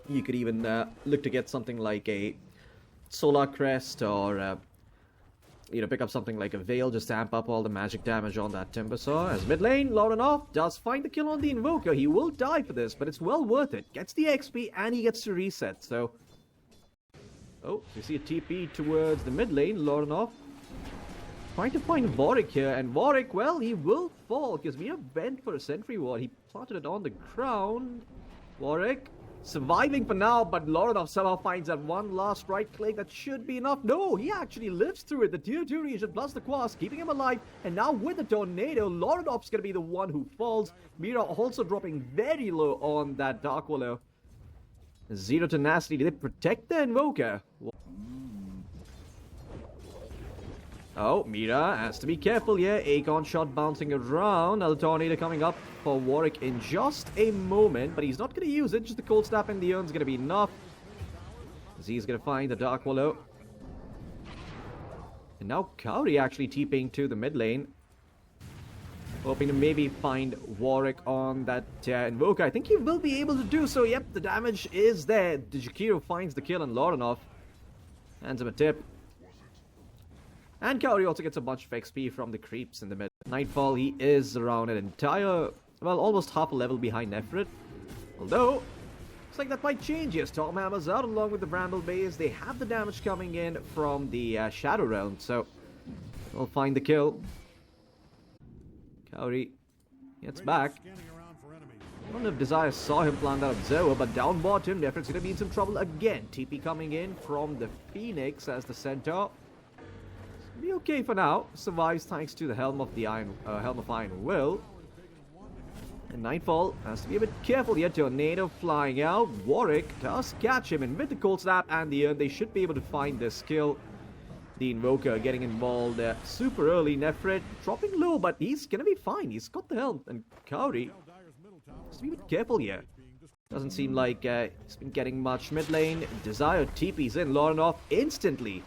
You could even look to get something like a Solar Crest or pick up something like a Veil just to amp up all the magic damage on that Timbersaw. As mid lane, Lorinov does find the kill on the Invoker. He will die for this, but it's well worth it. Gets the XP and he gets to reset, so... Oh, you see a TP towards the mid lane, Lorinov. Trying to find Warwick here, and Warwick, well, he will fall, because Mira went for a sentry ward. He planted it on the ground. Warwick surviving for now, but Lorinov somehow finds that one last right click. That should be enough. No, he actually lives through it. The tier 2 region plus the Quas keeping him alive. And now with the tornado, Lorinov's going to be the one who falls. Mira also dropping very low on that Dark Wallow. Zero Tenacity. Do they protect the Invoker? Oh, Mira has to be careful here. Aegon shot bouncing around. Another tornado coming up for Warwick in just a moment, but he's not going to use it. Just the cold snap in the urn is going to be enough. Z's going to find the Dark Wallow. And now Kauri actually TPing to the mid lane. Hoping to maybe find Warwick on that Invoker. I think he will be able to do so. Yep, the damage is there. Jakiro finds the kill on Lorinov. Hands him a tip. And Kauri also gets a bunch of XP from the creeps in the mid. Nightfall, he is around an entire, well, almost half a level behind Nefrit. Although, looks like that might change here. Stormhammer's out along with the Bramble Base. They have the damage coming in from the Shadow Realm, so we'll find the kill. Kauri gets back. I don't know if Desire saw him plant that Observer, but down bottom, Nefrit's going to be in some trouble again. TP coming in from the Phoenix as the center. Be okay for now. Survives thanks to the Helm of Iron Will. And Nightfall has to be a bit careful here. Tornado flying out. Warwick does catch him, and with the cold snap and the urn, they should be able to find this kill. The Invoker getting involved super early. Nefrit dropping low, but he's gonna be fine. He's got the Helm, and Kauri has to be a bit careful here. Doesn't seem like he's been getting much mid lane. Desire TP's in. Lorinov instantly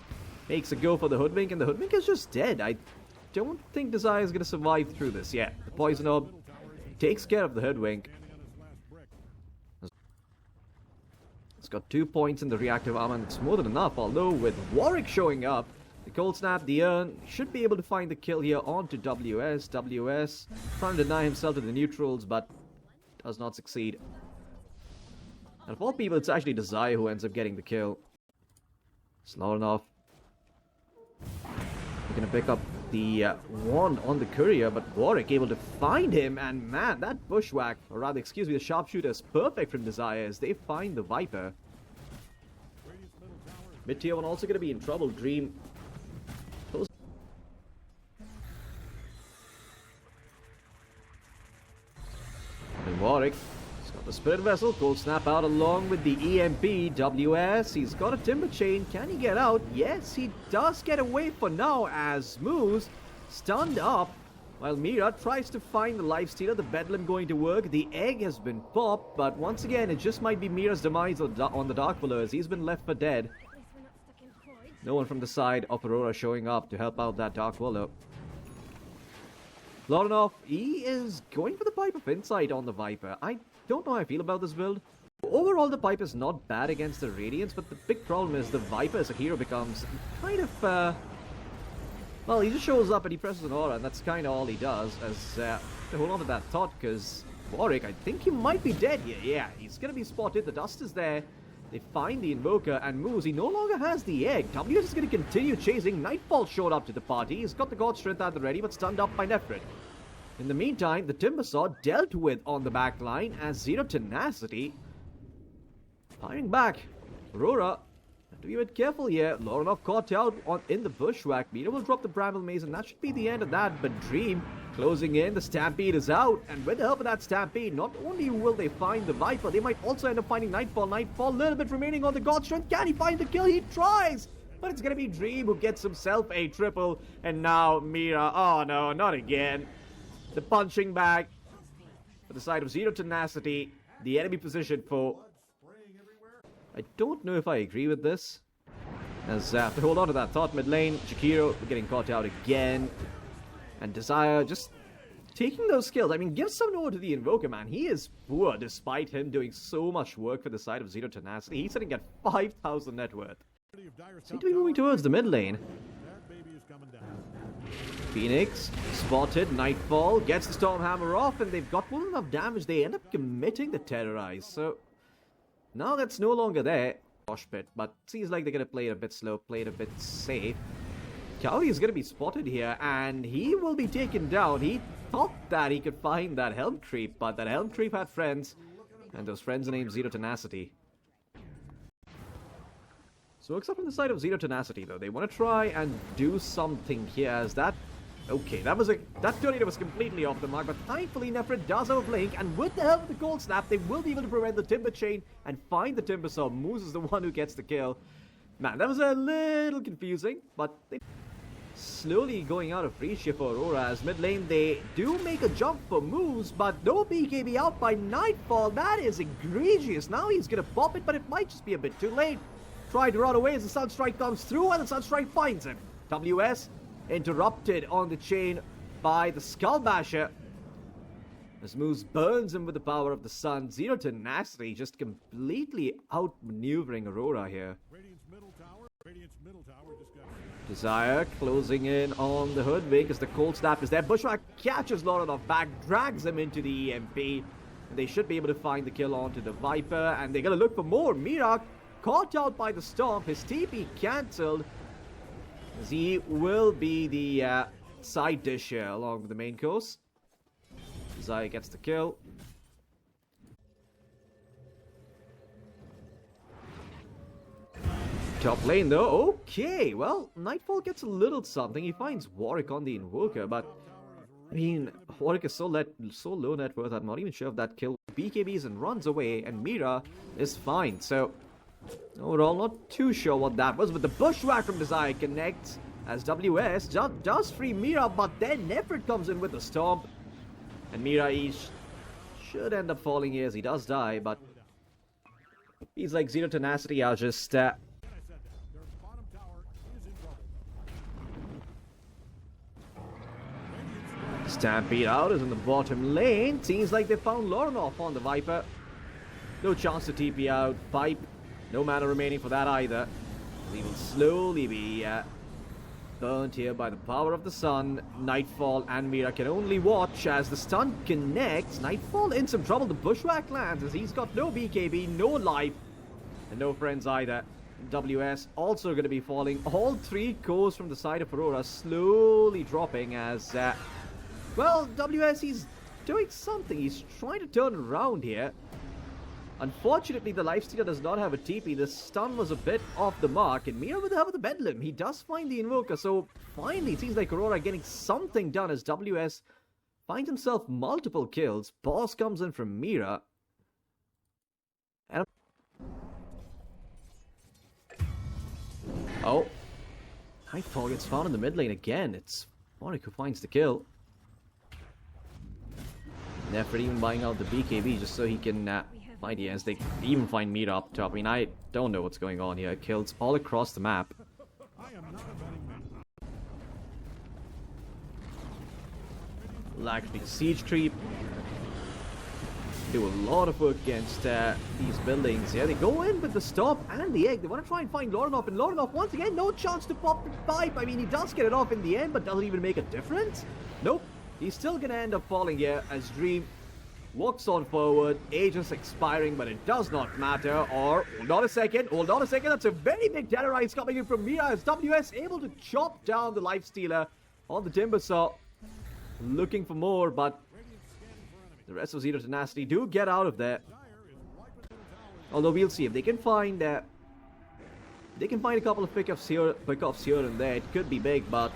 makes a go for the Hoodwink, and the Hoodwink is just dead. I don't think Desire is going to survive through this yet. The Poison Orb takes care of the Hoodwink. It's got 2 points in the reactive armor, and it's more than enough. Although with Warwick showing up, the Cold Snap, the Urn, should be able to find the kill here onto WS. WS trying to deny himself to the neutrals, but does not succeed. And of all people, it's actually Desire who ends up getting the kill. Lorinov gonna pick up the wand on the courier, but Warwick able to find him, and man, that bushwhack, or rather, excuse me, the sharpshooter is perfect from Desire as they find the Viper. Mid tier 1 also gonna be in trouble. Dream. And Warwick. The Spirit Vessel, Cold Snap out along with the EMP. WS, he's got a Timber Chain. Can he get out? Yes, he does get away for now as Moose stunned up while Mira tries to find the Lifestealer. The Bedlam going to work. The egg has been popped, but once again, it just might be Mira's demise on the Dark Wallow as he's been left for dead. No one from the side of Aurora showing up to help out that Dark Wallow. Lorinov, he is going for the Pipe of Insight on the Viper. I don't know how I feel about this build. Overall, the Pipe is not bad against the Radiance, but the big problem is the Viper as a hero becomes kind of, well, he just shows up and he presses an aura, and that's kind of all he does, as, to hold on to that thought, because Warwick, I think he might be dead here. Yeah, he's gonna be spotted, the dust is there. They find the Invoker, and Moose, he no longer has the egg. WS is going to continue chasing. Nightfall showed up to the party. He's got the God Strength at the ready, but stunned up by Nefrit. In the meantime, the Timbersaw dealt with on the back line as Zero Tenacity firing back. Aurora, have to be a bit careful here. Lorinov caught out in the bushwhack. Mira will drop the Bramble Maze, and that should be the end of that. But Dream closing in. The Stampede is out, and with the help of that Stampede, not only will they find the Viper, they might also end up finding Nightfall. Nightfall, a little bit remaining on the God Strength. Can he find the kill? He tries! But it's going to be Dream who gets himself a triple, and now Mira, oh no, not again. The punching bag for the side of Zero Tenacity, the enemy position foe. I don't know if I agree with this, as I have to hold on to that thought. Mid lane, Jakiro getting caught out again, and Desire just taking those kills. I mean, give some note to the Invoker, man. He is poor despite him doing so much work for the side of Zero Tenacity. He's sitting at 5,000 net worth. Seem to be moving towards the mid lane. Phoenix spotted, Nightfall gets the Stormhammer off, and they've got more than enough damage. They end up committing the Terrorize. So now that's no longer there. Gosh, but seems like they're going to play it a bit slow, play it a bit safe. Cowley is going to be spotted here, and he will be taken down. He thought that he could find that Helm Creep, but that Helm Creep had friends, and those friends are named Zero Tenacity. So except from the side of Zero Tenacity, though, they want to try and do something here as that... Okay, that tornado was completely off the mark, but thankfully Nefrit does have a blink, and with the help of the Cold Snap, they will be able to prevent the Timber Chain and find the Timber Saw. Moose is the one who gets the kill. Man, that was a little confusing, but they... Slowly going out of reach here for Aurora. As mid lane, they do make a jump for Moose, but no BKB out by Nightfall. That is egregious. Now he's going to pop it, but it might just be a bit too late. Try to run away as the Sunstrike comes through, and the Sunstrike finds him. WS interrupted on the chain by the Skull Basher. As Moose burns him with the power of the sun. Zero Tenacity just completely outmaneuvering Aurora here. Desire closing in on the Hoodwink as the Cold Snap is there. Bushwhack catches Lorinov back, drags him into the EMP. And they should be able to find the kill onto the Viper, and they're going to look for more. Mira caught out by the Stomp, his TP cancelled. As he will be the side dish here along with the main course. Desire gets the kill. Top lane though, okay, well, Nightfall gets a little something. He finds Warwick on the Invoker, but I mean, Warwick is so low net worth, I'm not even sure if that kill BKBs and runs away, and Mira is fine. So overall, not too sure what that was, but the Bushwhack from Desire connects as WS does free Mira, but then Nefrit comes in with the Stomp, and Mira should end up falling here as he does die, but he's like Zero Tenacity. I'll just Stampede out is in the bottom lane. Seems like they found Lorinov on the Viper. No chance to TP out. Pipe. No mana remaining for that either. He will slowly be burnt here by the power of the sun. Nightfall and Mira can only watch as the stun connects. Nightfall in some trouble. The Bushwhack lands as he's got no BKB, no life, and no friends either. WS also going to be falling. All three cores from the side of Aurora slowly dropping as... well, WS, he's doing something. He's trying to turn around here. Unfortunately, the Lifestealer does not have a TP. The stun was a bit off the mark. And Mira with the help of the Bedlam, he does find the Invoker. So, finally, it seems like Aurora getting something done as WS finds himself multiple kills. Boss comes in from Mira. And oh. Nightfall gets found in the mid lane again. It's Warwick who finds the kill. Nefrit even buying out the BKB just so he can find the ends. They even find Mira up top. I mean, I don't know what's going on here. Kills all across the map. Lack siege creep. Do a lot of work against these buildings. Yeah, they go in with the Stomp and the Egg. They want to try and find Lorinov, and Lorinov once again no chance to pop the pipe. I mean, he does get it off in the end, but doesn't even make a difference. Nope. He's still going to end up falling here as Dream walks on forward. Agents expiring, but it does not matter. Or, hold on a second. That's a very big Terrorize coming in from Mira as WS able to chop down the Lifestealer on the Timber Saw. Looking for more, but the rest of Zero Tenacity do get out of there. Although we'll see if they can find a couple of pickups here and there. It could be big, but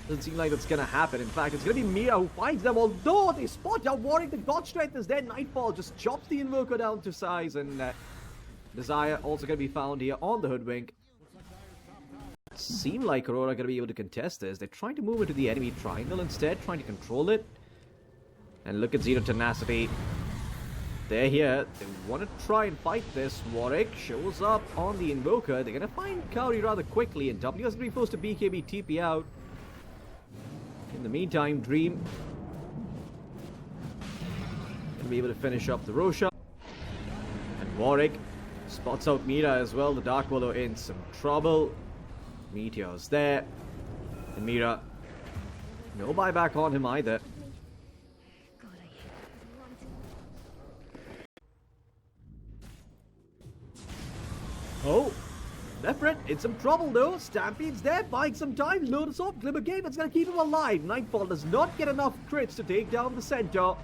doesn't seem like that's gonna happen. In fact, it's gonna be Mira who finds them, although they spot out Warwick. The God Strength is there. Nightfall just chops the Invoker down to size, and Desire also gonna be found here on the Hoodwink. Seem like Aurora gonna be able to contest this. They're trying to move into the enemy triangle instead, trying to control it. And look at Zero Tenacity. They're here. They want to try and fight this. Warwick shows up on the Invoker. They're gonna find Cowrie rather quickly, and WS is gonna be forced to BKB TP out. In the meantime, Dream be able to finish up the Roshan. And Warwick spots out Mira as well. The Dark Willow in some trouble. Meteor's there. And Mira, no buyback on him either. Oh, Nefret in some trouble though. Stampede's there, buying some time. Lotus off, Glimmer Game, it's going to keep him alive. Nightfall does not get enough crits to take down the center.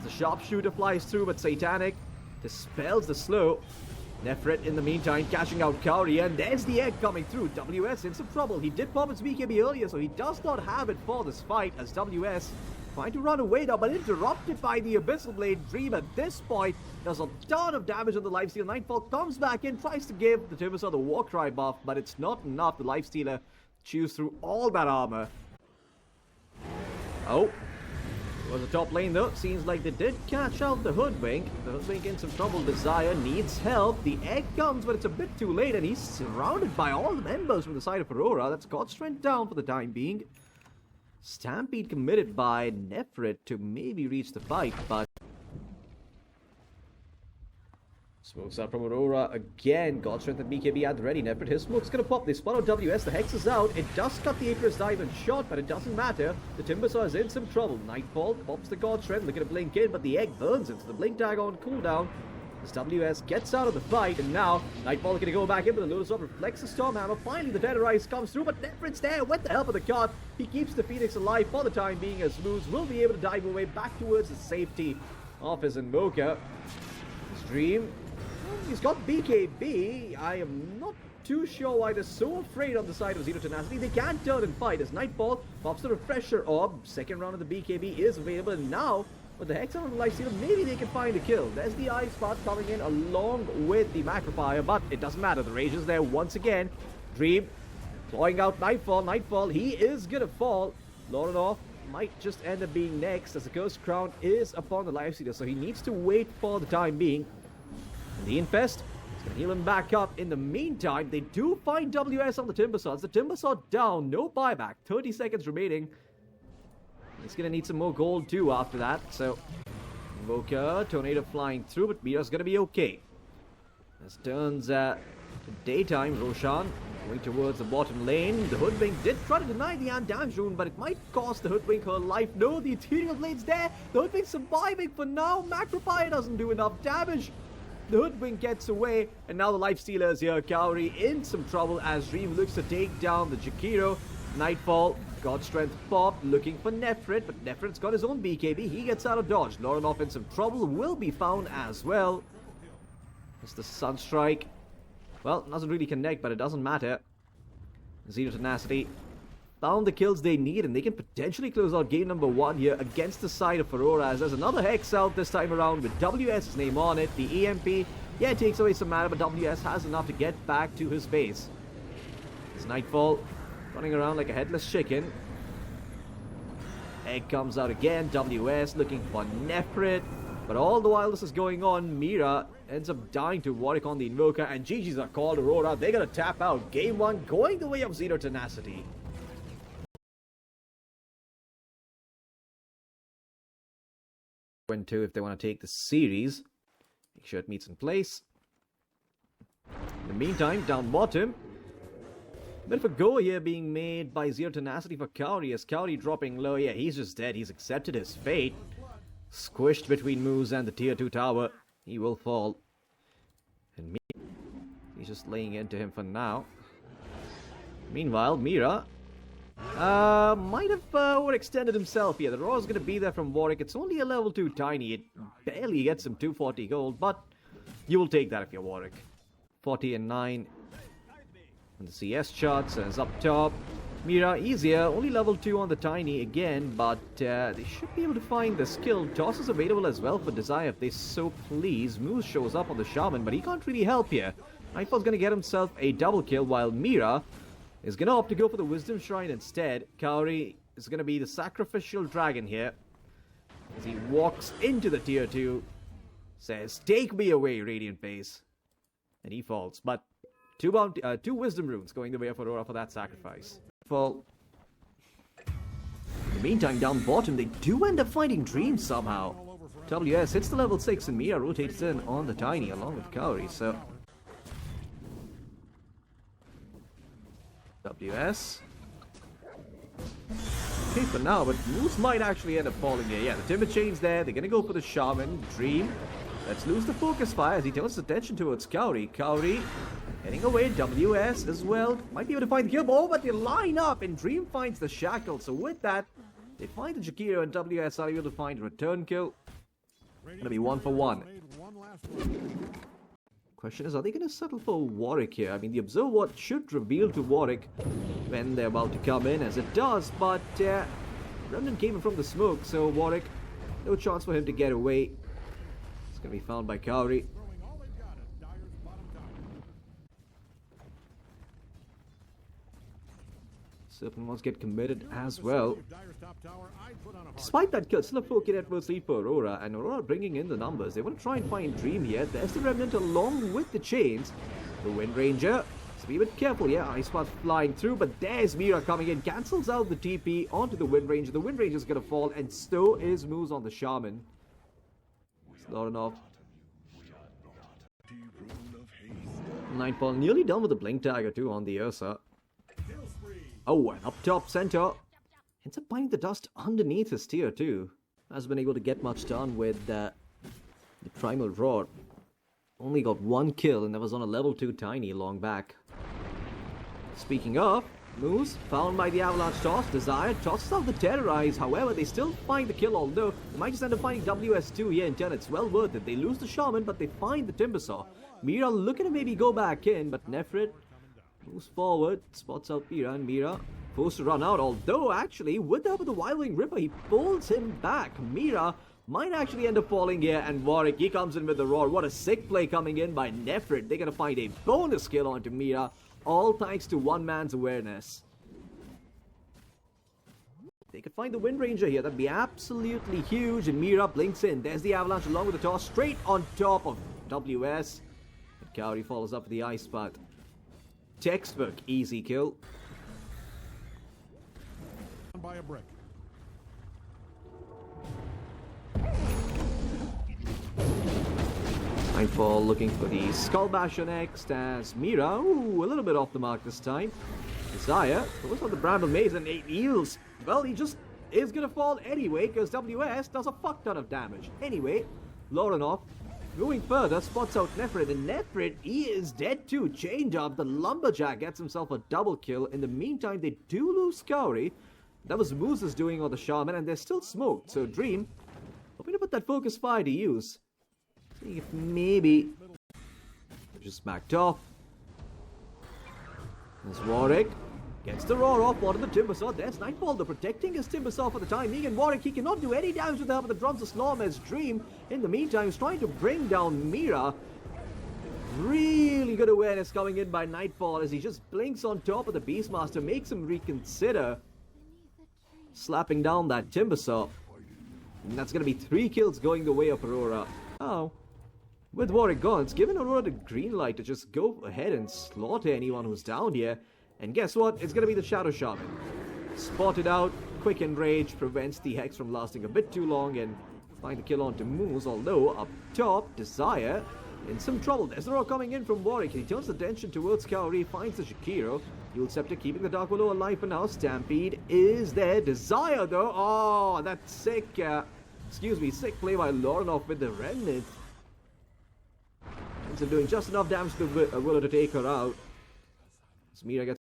The sharpshooter flies through, but Satanic dispels the slow. Nefret in the meantime catching out Kauri, and there's the egg coming through. WS in some trouble. He did pop his BKB earlier, so he does not have it for this fight, as WS trying to run away now, but interrupted by the Abyssal Blade. Dream at this point does a ton of damage on the Lifestealer. Nightfall comes back in, tries to give the Timbersaw the Warcry buff, but it's not enough. The Lifestealer chews through all that armor. Oh, it was a top lane though. Seems like they did catch out the Hoodwink. The Hoodwink in some trouble. Desire needs help. The egg comes, but it's a bit too late, and he's surrounded by all the members from the side of Aurora. That's got strength down for the time being. Stampede committed by Nefret to maybe reach the fight, but smokes out from Aurora again. God Strength and BKB at the ready. Nefret, his smoke's gonna pop. They spot out WS. The Hex is out. It does cut the Aperus Diamond shot, but it doesn't matter. The Timbersaw is in some trouble. Nightfall pops the God Strength, looking to blink in, but the egg burns into the blink tag on cooldown. As WS gets out of the fight, and now Nightfall going to go back in, but the Lotus Orb reflects the Storm Hammer. Finally, the Deadrise comes through, but Nefret's there with the help of the card. He keeps the Phoenix alive for the time being, as Moose will be able to dive away back towards the safety of his Invoker. His Dream, he's got BKB. I am not too sure why they're so afraid on the side of Zero Tenacity. They can't turn and fight as Nightfall pops the Refresher Orb. Second round of the BKB is available, and now with the Hex on the Lifestealer, maybe they can find a kill. There's the Ice Spot coming in along with the Macrophire, but it doesn't matter. The Rage is there once again. Dream clawing out Nightfall. Nightfall, he is gonna fall. Lorinov might just end up being next, as the Cursed Crown is upon the Lifestealer, so he needs to wait for the time being. And the Infest is gonna heal him back up. In the meantime, they do find WS on the Timbersaw. The Timbersaw down, no buyback. 30 seconds remaining. He's going to need some more gold too after that. So, Invoker, Tornado flying through, but Mira's going to be okay. This turns to daytime. Roshan going towards the bottom lane. The Hoodwink did try to deny the undamaged rune, but it might cost the Hoodwink her life. No, the Ethereal Blade's there. The Hoodwink's surviving for now. Macrophire doesn't do enough damage. The Hoodwink gets away, and now the Lifestealer is here. Kauri in some trouble as Dream looks to take down the Jakiro. Nightfall, God Strength pop, looking for Nefret, but Nefret's got his own BKB. He gets out of dodge. Lorinov in some trouble will be found as well. It's the Sunstrike. Well, doesn't really connect, but it doesn't matter. Zero Tenacity found the kills they need, and they can potentially close out game number 1 here against the side of Aurora, as there's another Hex out this time around with WS's name on it. The EMP, yeah, it takes away some mana, but WS has enough to get back to his base. It's Nightfall running around like a headless chicken. Egg comes out again. WS looking for Nefret. But all the while this is going on, Mira ends up dying to Warwick on the Invoker, and GG's are called. Aurora, they're going to tap out. Game 1 going the way of Zero Tenacity. When to, if they want to take the series, make sure it meets in place. In the meantime, down bottom, bit of a go here being made by Zero Tenacity for Kauri, as Kauri dropping low. Yeah, he's just dead. He's accepted his fate. Squished between Moose and the tier 2 tower. He will fall. And he's just laying into him for now. Meanwhile, Mira might have overextended himself here. The Raw is going to be there from Warwick. It's only a level 2 tiny. It barely gets him 240 gold, but you will take that if you're Warwick. 40 and 9. And the CS charts is up top. Mira easier, only level 2 on the tiny again, but they should be able to find the skill. Toss is available as well for Desire if they so please. Moose shows up on the Shaman, but he can't really help here. Nightfall's going to get himself a double kill, while Mira is going to opt to go for the Wisdom Shrine instead. Kauri is going to be the Sacrificial Dragon here, as he walks into the tier 2, says, "Take me away, Radiant Base," and he falls. But two Wisdom Runes going the way of Aurora for that sacrifice. Fall. In the meantime, down bottom, they do end up finding Dream somehow. WS hits the level 6 and Mira rotates in on the Tiny along with Kaori, so... WS. Okay for now, but Moose might actually end up falling here. Yeah, the Timber Chain's there, they're gonna go for the Shaman, Dream. Let's lose the focus fire as he turns his attention towards Kaori. Kaori heading away, WS as well. Might be able to find the kill, but they line up and Dream finds the shackle. So with that, they find the Jakiro and WS are able to find a return kill. Gonna be 1 for 1. Question is, are they gonna settle for Warwick here? I mean, the Observe Ward should reveal to Warwick when they're about to come in, as it does, but Remnant came in from the smoke, so Warwick, no chance for him to get away. It's gonna be found by Kaori. Serpent wants to get committed as well. Despite that kill, still a 4K adverse lead for Aurora, and Aurora bringing in the numbers. They want to try and find Dream here. There's the Remnant along with the Chains. The Wind Ranger. So be a bit careful, yeah. Ice Path flying through, but there's Mira coming in. Cancels out the TP onto the Wind Ranger. The Wind Ranger's going to fall, and so is Moose on the Shaman. It's not enough. Nightfall nearly done with the Blink Dagger too on the Ursa. Oh, and up top center. Ends up finding the dust underneath his tier too. Hasn't been able to get much done with the Primal Roar. Only got 1 kill and that was on a level 2 Tiny long back. Speaking of, Moose found by the Avalanche Toss. Desire tosses out the Terrorize. However, they still find the kill, although they might just end up finding WS2 here in turn. It's well worth it. They lose the Shaman, but they find the Timbersaw. Mira looking to maybe go back in, but Nefrit moves forward, spots out Mira, and Mira forced to run out. Although, actually, with the help of the Wild Wing Ripper, he pulls him back. Mira might actually end up falling here, and Warwick, he comes in with the Roar. What a sick play coming in by Nefrit. They're going to find a bonus kill onto Mira, all thanks to one man's awareness. They could find the Wind Ranger here. That'd be absolutely huge, and Mira blinks in. There's the Avalanche along with the toss, straight on top of WS. And Kaori follows up with the Ice Path. Textbook easy kill. By a brick. Nightfall looking for the Skull Basher next as Mira, ooh, a little bit off the mark this time. Desire goes on the Bramble Maze and 8 heals. Well, he just is gonna fall anyway because WS does a fuck ton of damage. Anyway, Lorenov moving further, spots out Nefrit, and Nefrit, he is dead too, chained up. The Lumberjack gets himself a double kill. In the meantime, they do lose Kaori. That was Moose's doing on the Shaman, and they're still smoked. So Dream, hoping to put that focus fire to use. See if maybe just backed off. There's Warwick. Gets the Roar off onto the Timbersaw. There's Nightfall, though, protecting his Timbersaw for the time being. And Warwick, he cannot do any damage with the help of the Drums of Storm as Dream, in the meantime, is trying to bring down Mira. Really good awareness coming in by Nightfall as he just blinks on top of the Beastmaster, makes him reconsider slapping down that Timbersaw. And that's going to be 3 kills going the way of Aurora. Oh. With Warwick gone, it's given Aurora the green light to just go ahead and slaughter anyone who's down here. And guess what? It's going to be the Shadow Shaman. Spotted out, quick enrage, prevents the Hex from lasting a bit too long, and find the kill onto Moose, although up top, Desire in some trouble. There's the Roar coming in from Warwick, and he turns attention towards Kaori, finds the Shakiro. Dual Scepter keeping the Dark Willow alive for now. Stampede is there. Desire, though. Oh, that's sick. Sick play by Lorenov with the Remnant. Ends up doing just enough damage to Willow to take her out. Mira gets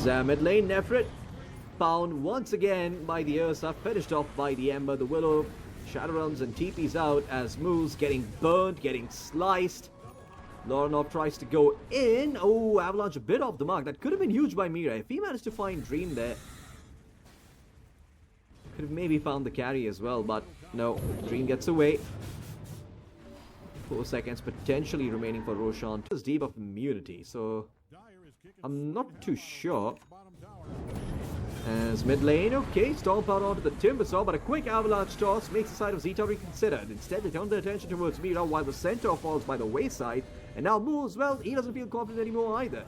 mid lane. Nefrit found once again by the Ursa, finished off by the Ember. The Willow Shadow Realms and TP's out as Moose getting burnt, getting sliced. Lorenov tries to go in. Oh, Avalanche a bit off the mark. That could have been huge by Mira if he managed to find Dream there. Could have maybe found the carry as well, but no. Dream gets away. 4 seconds potentially remaining for Roshan. This debuff immunity, so I'm not too sure. As mid lane, okay, stomp out onto the Timbersaw, but a quick Avalanche toss makes the side of Zeta reconsidered. Instead, they turn their attention towards Mira while the centaur falls by the wayside. And now Moose, well, he doesn't feel confident anymore either.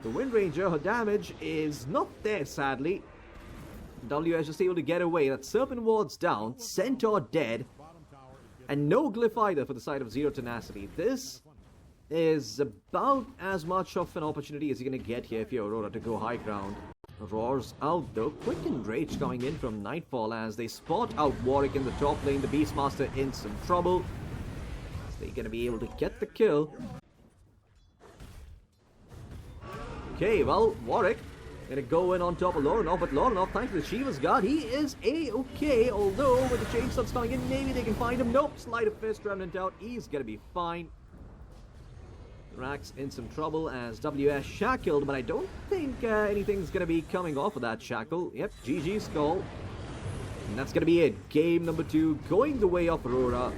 The Wind Ranger, her damage is not there, sadly. WS just able to get away. That Serpent Ward's down, Centaur dead, and no Glyph either for the side of Zero Tenacity. This is about as much of an opportunity as you're going to get here if you're Aurora to go high ground. Roars out though, quick and rage coming in from Nightfall as they spot out Warwick in the top lane. The Beastmaster in some trouble. They're going to be able to get the kill. Okay, well, Warwick gonna go in on top of Lorinov, but Lorinov, thanks to the Shiva's Guard, he is A-okay, although with the chainsaws coming in, maybe they can find him. Nope, Sleight of Fist, Remnant out, he's gonna be fine. Rax in some trouble as WS shackled, but I don't think anything's gonna be coming off of that shackle. Yep, GG Skull. And that's gonna be it. Game number 2, going the way of Aurora.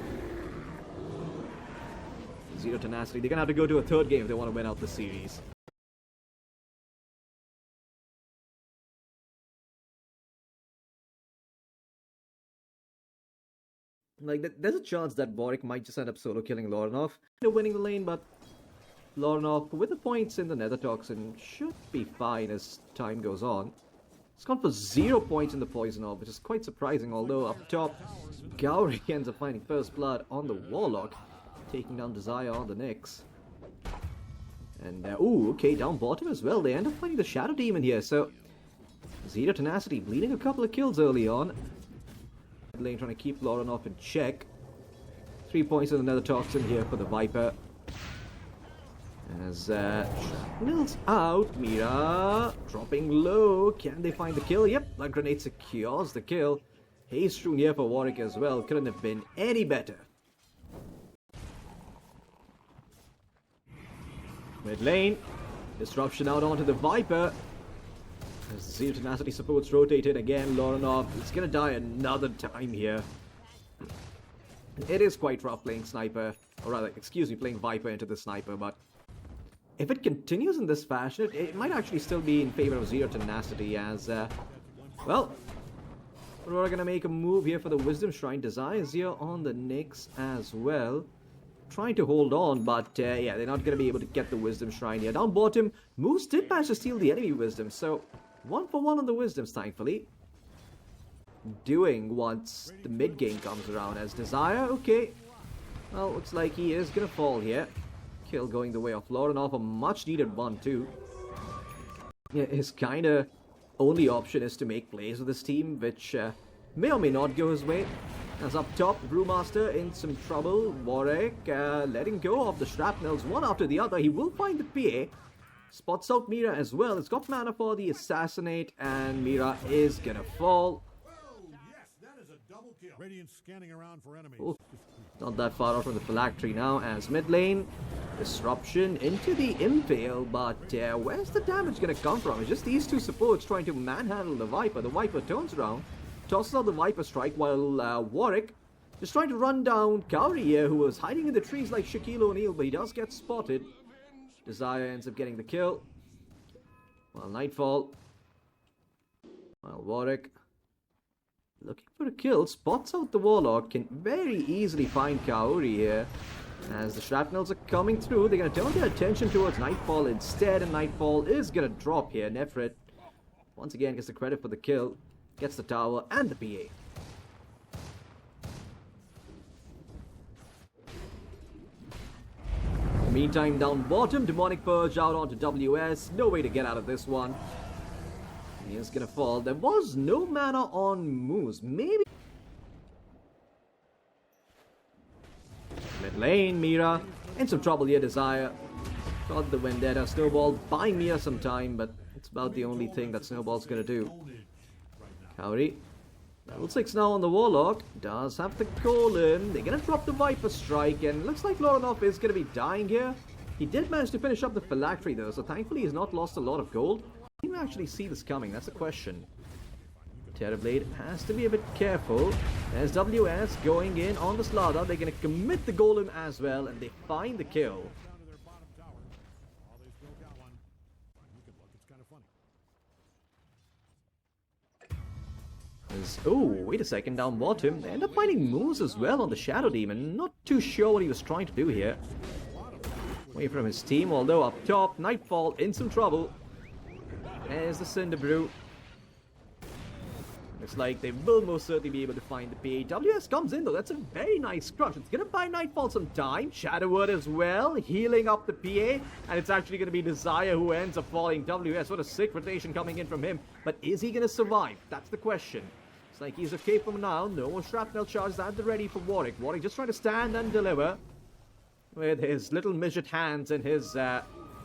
Zero Tenacity, they're gonna have to go to a third game if they want to win out the series. Like, there's a chance that Warwick might just end up solo killing Lorinov. They're winning the lane, but Lorinov, with the points in the Nether Toxin, should be fine as time goes on. It's gone for 0 points in the Poison Orb, which is quite surprising, although up top, Gowrie ends up finding First Blood on the Warlock, taking down Desire on the Nyx. And, ooh, okay, down bottom as well. They end up finding the Shadow Demon here, so Zero Tenacity bleeding a couple of kills early on. Lane trying to keep Lorinov in check. 3 points in another toxin here for the Viper. As Shrapnel's out, Mira dropping low. Can they find the kill? Yep, that grenade secures the kill. Haste Rune here for Warwick as well. Couldn't have been any better. Mid lane, disruption out onto the Viper. As the Zero Tenacity supports rotated again, Lorinov is gonna die another time here. It is quite rough playing Sniper, or rather, excuse me, playing Viper into the Sniper, but if it continues in this fashion, it might actually still be in favor of Zero Tenacity as, well, we're gonna make a move here for the Wisdom Shrine. Desires here on the Nyx as well. Trying to hold on, but yeah, they're not gonna be able to get the Wisdom Shrine here. Down bottom, Moose did manage to steal the enemy Wisdom, so 1 for 1 on the Wisdoms, thankfully. Doing once the mid game comes around as Desire, okay. Well, looks like he is gonna fall here. Kill going the way of Lorinov, a much needed one too. Yeah, his kinda only option is to make plays with his team, which may or may not go his way. As up top, Brewmaster in some trouble. Warwick letting go of the shrapnels one after the other. He will find the PA. Spots out Mira as well. It's got mana for the assassinate, and Mira is gonna fall. Ooh, not that far off from the phylactery now as mid lane. Disruption into the impale, but where's the damage gonna come from? It's just these two supports trying to manhandle the Viper. The Viper turns around, tosses out the Viper strike, while Warwick just trying to run down Gowrie here, who was hiding in the trees like Shaquille O'Neal, but he does get spotted. Desire ends up getting the kill. While Nightfall, while Warwick looking for a kill, spots out the Warlock, can very easily find Kaori here. As the shrapnels are coming through, they're going to turn their attention towards Nightfall instead, and Nightfall is going to drop here. Nefrit, once again, gets the credit for the kill, gets the tower and the PA. Meantime, down bottom, Demonic Purge out onto WS. No way to get out of this one. He is gonna fall. There was no mana on Moose. Maybe. Mid lane, Mira. In some trouble here, Desire. Got the Vendetta. Snowball buying Mira some time, but it's about the only thing that Snowball's gonna do. Kaori. Level 6 now on the Warlock. Does have the Golem. They're gonna drop the Viper Strike, and looks like Lorinov is gonna be dying here. He did manage to finish up the Phylactery though, so thankfully he's not lost a lot of gold. Didn't actually see this coming, that's a question. Terrorblade has to be a bit careful. There's WS going in on the Slaughter. They're gonna commit the Golem as well, and they find the kill. Oh, wait a second, down bottom. They end up finding Moose as well on the Shadow Demon. Not too sure what he was trying to do here. Away from his team, although up top, Nightfall in some trouble. There's the Cinder Brew. Looks like they will most certainly be able to find the PA. WS comes in though. That's a very nice crush. It's going to buy Nightfall some time. Shadow Word as well, healing up the PA. And it's actually going to be Desire who ends up falling. WS, what a sick rotation coming in from him. But is he going to survive? That's the question. It's like he's okay for now. No more shrapnel charges at the ready for Warwick. Warwick just trying to stand and deliver with his little midget hands and his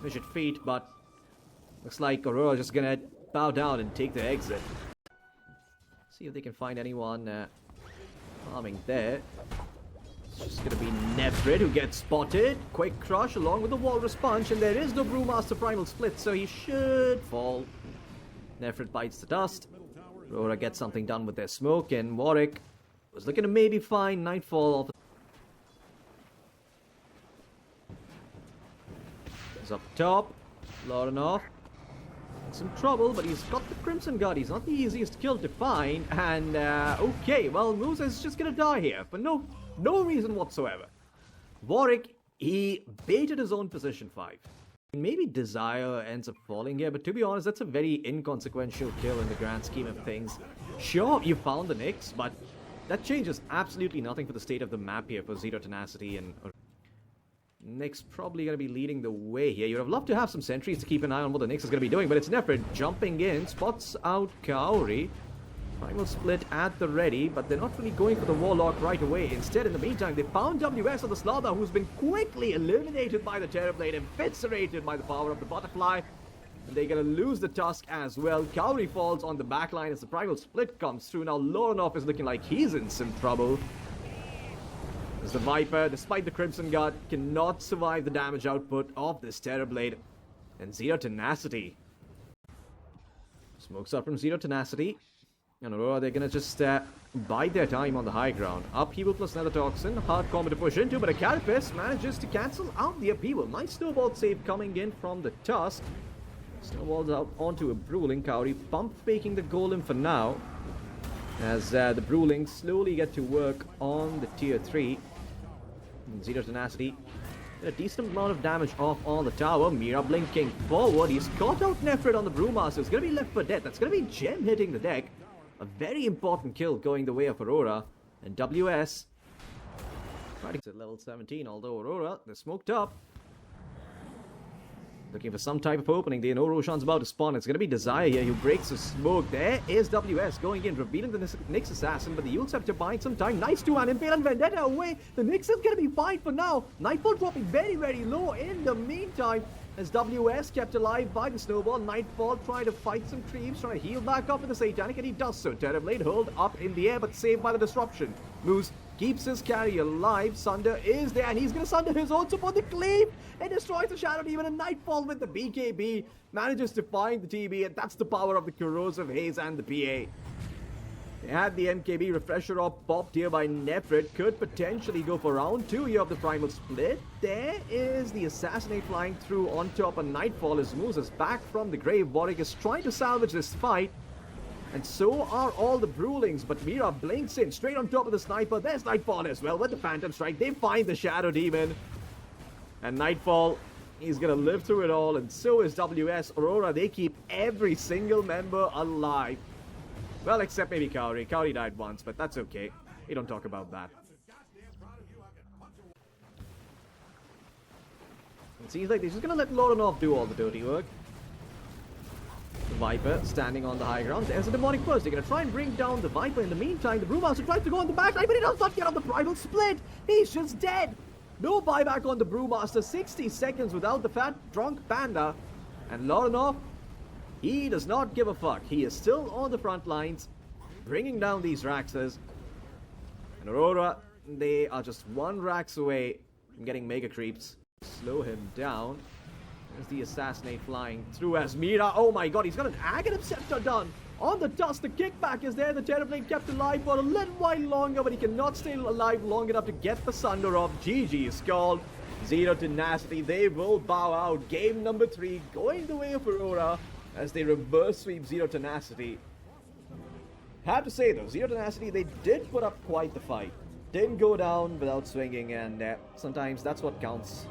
midget feet. But looks like Aurora just going to bow down and take the exit. See if they can find anyone farming there. It's just going to be Nefrid who gets spotted. Quick crush along with the Walrus Punch. And there is no Brewmaster Primal Split, so he should fall. Nefrid bites the dust. Aurora gets something done with their smoke. And Warwick was looking to maybe find Nightfall off. He's up top. Lorinov. Some trouble, but he's got the Crimson Guard. He's not the easiest kill to find. And, okay, well, Musa is just gonna die here for no reason whatsoever. Warwick, he baited his own position 5. Maybe Desire ends up falling here, but to be honest, that's a very inconsequential kill in the grand scheme of things. Sure, you found the Nyx, but that changes absolutely nothing for the state of the map here for Zero Tenacity and Nyx probably going to be leading the way here. You'd have loved to have some sentries to keep an eye on what the Nyx is going to be doing, but it's Nefrid jumping in, spots out Kaori. Primal Split at the ready, but they're not really going for the Warlock right away. Instead, in the meantime, they found WS on the Slaughter, who's been quickly eliminated by the Terrorblade, eviscerated by the power of the Butterfly. And they're going to lose the Tusk as well. Kaori falls on the backline as the Primal Split comes through. Now, Lorinov is looking like he's in some trouble. As the Viper, despite the Crimson Guard, cannot survive the damage output of this Terrorblade. And Zero Tenacity. Smokes up from Zero Tenacity. And Aurora, they're gonna just bide their time on the high ground. Upheaval plus Nether Toxin. Hard combo to push into, but a Carapace manages to cancel out the Upheaval. Nice snowball save coming in from the Tusk. Snowballs out onto a Bruling. Kaori pump faking the Golem for now. As the Brewlings slowly get to work on the tier 3. Zero Tenacity. A decent amount of damage off on the tower. Mira blinking forward. He's caught out Nefrid on the Brewmaster. It's going to be left for dead. That's going to be Gem hitting the deck. A very important kill going the way of Aurora. And WS fighting at level 17. Although Aurora, they're smoked up. Looking for some type of opening. They know Roshan's about to spawn. It's going to be Desire here who breaks the smoke. There is WS going in, revealing the Nyx Assassin, but the Eul's have to bind some time. Nice 2-man Impale and Vendetta away. The Nyx is going to be fine for now. Nightfall dropping very, very low in the meantime. As WS kept alive by the Snowball. Nightfall trying to fight some creeps, trying to heal back up with the Satanic, and he does so. Terrorblade hold up in the air, but saved by the disruption. Moose keeps his carry alive. Sunder is there, and he's going to Sunder his own support. The Cleave and destroys the Shadow Demon, and Nightfall with the BKB manages to find the TB, and that's the power of the Corrosive Haze and the PA. They had the MKB refresher off popped here by Nefrid. Could potentially go for round 2 here of the Primal Split. There is the Assassinate flying through on top of Nightfall as Moose is back from the grave. Warwick is trying to salvage this fight. And so are all the Brewlings, but Mira blinks in straight on top of the Sniper. There's Nightfall as well with the Phantom Strike. They find the Shadow Demon. And Nightfall, he's going to live through it all, and so is WS. Aurora, they keep every single member alive. Well, except maybe Kaori. Kaori died once, but that's okay. We don't talk about that. It seems like they're just going to let Lorinov do all the dirty work. The Viper standing on the high ground. There's a Demonic Burst. They're going to try and bring down the Viper. In the meantime, the Brewmaster tries to go on the back line, but he does not get on the Primal Split. He's just dead. No buyback on the Brewmaster. 60 seconds without the fat drunk panda. And Lorinov, he does not give a fuck. He is still on the front lines, bringing down these Raxes. And Aurora, they are just 1 Rax away from getting Mega Creeps. Slow him down. There's the Assassinate flying through as Mira. Oh my god, he's got an Aghanim Scepter done. On the Tusk, the kickback is there. The Terrorblade kept alive for a little while longer, but he cannot stay alive long enough to get the Sunder off. GG is called. Zero Tenacity, they will bow out. Game number 3 going the way of Aurora as they reverse sweep Zero Tenacity. Have to say though, Zero Tenacity, they did put up quite the fight. Didn't go down without swinging, and sometimes that's what counts.